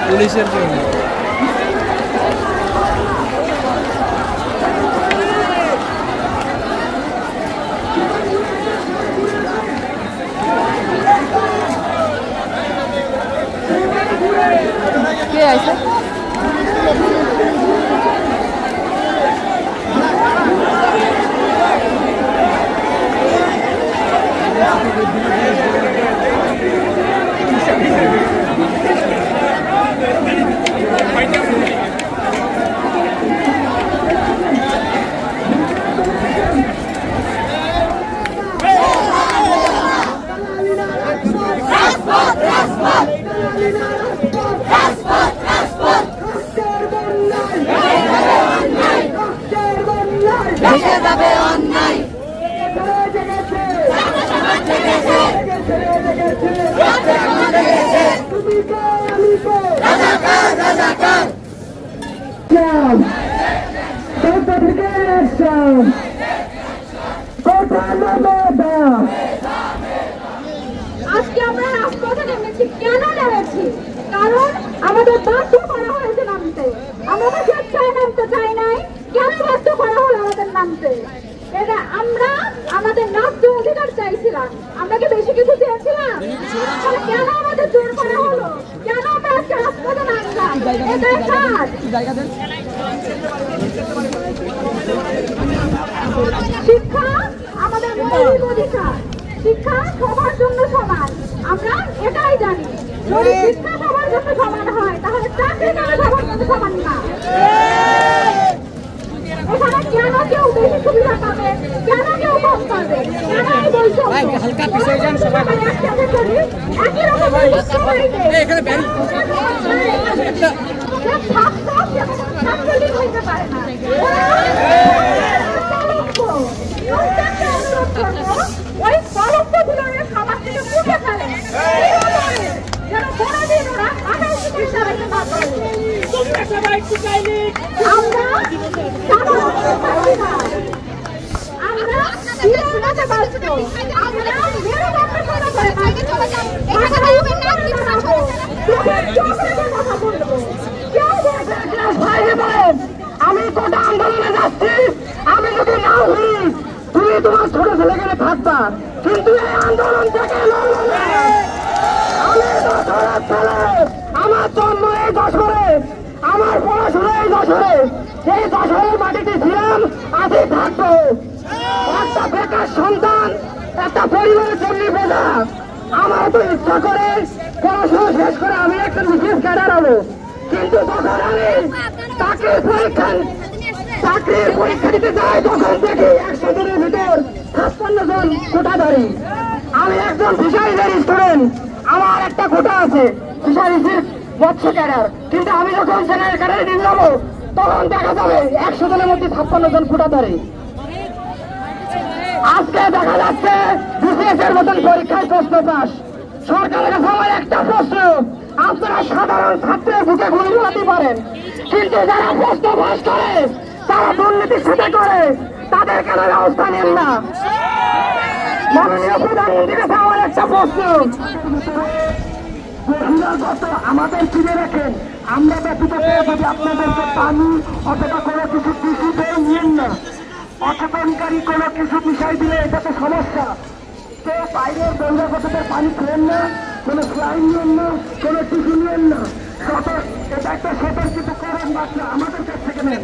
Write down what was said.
পুলিশের জন্য। কে আছে? আজকে আমরা রাজপথে নেমেছি, কেন নেমেছি? কারণ আমাদের বাধ্য করা হয়েছে নামতে। আমরা স্বেচ্ছায় নামতে চাই নাই, কেন বাধ্য করা হলো আমাদের নামতে? এটা আমরা আমাদের ন্যায্য অধিকার চাইছিলাম। আমরা কি বেশি কিছু চেয়েছিলাম? কেন আমাদের জোর করা হলো? কেন আমরা আজকে রাজপথে নামলাম? এটা কাজ। শিক্ষা আমাদের মৌলিক অধিকার। শিক্ষা সবার জন্য সমান, আমরা এটাই জানি। যদি শিক্ষা সবার জন্য সমান হয়, তাহলে চাকরি কেন সবার জন্য সমান না? এখানে কেন কেউ বেশি সুবিধা পাবে, কেন কেউ কম পাবে, কেন এই বৈষম্য? একসাথে করি, একই রকম ছাত্রলীগ হইতে পারে না। ওই কলঙ্কগুলোর সমাজ থেকে মুছে ফেলে, যেন কোনোদিন ওরা মাথায় চিকিৎসা রাখতে না পারে। আমরা শোনাতে পারছি, আমরা মেরুদণ্ড শোনা করে কথা বলবো। আমি কোটা আন্দোলনে যাচ্ছি, আমি যদি না হই তুমি তোমার ছোট ছেলেকে থাকবা, কিন্তু এই আন্দোলন থেকে আমি দশরের ছেলে, আমার জন্ম এই দশরে, আমার পড়াশোনা এই দশরে, এই দশরের মাটিতে ছিলাম, আজই থাকবো। একটা বেকার সন্তান, একটা পরিবারের জন্য বোঝা। আমার তো ইচ্ছা করে পড়াশোনা শেষ করে আমি একটা বিশেষ ক্যাডার হবো, কিন্তু তখন আমি চাকরির পরীক্ষা দিতে যাই, তখন দেখি 100 জনের ভিতর 56 জন কোটাধারী। আমি একজন ফিশারিজের স্টুডেন্ট, আমার একটা কোটা আছে ফিশারিজের মৎস্য ক্যাডার, কিন্তু আমি যখন জেনারেল ক্যাডারে নিয়ে যাবো, তখন দেখা যাবে 100 জনের মধ্যে 56 জন কোটাধারী। আজকে দেখা যাচ্ছে বিসিএস এর মতন পরীক্ষায় প্রশ্ন পাস। সরকারের কাছে আমার একটা প্রশ্ন, আপনারা সাধারণ ছাত্রের বুকে গুলি চালাতে পারেন, কিন্তু যারা প্রশ্ন পাস করে, তারা দুর্নীতির সাথে করে, তাদের কেন ব্যবস্থা নেন না? মাননীয় প্রধানমন্ত্রীর কাছে আমার একটা প্রশ্ন, আমাদের ফিরে রাখেন, আমরা ব্যতীত যদি আপনাদেরকে পানি অথবা কোনো কিছু কৃষিতে নিয়েন না, অচেতনকারী কোনো কিছু বিষয় দিলে এটাতে সমস্যা। তো বাইরের বহিরাগতদের পানি খেলেন না, কোনো স্লাইন নিয়েন না, কোনো টিস্যু নিয়েন না। এটা একটা সতর্কিত করেন মাত্র আমাদের কাছ থেকে নেন।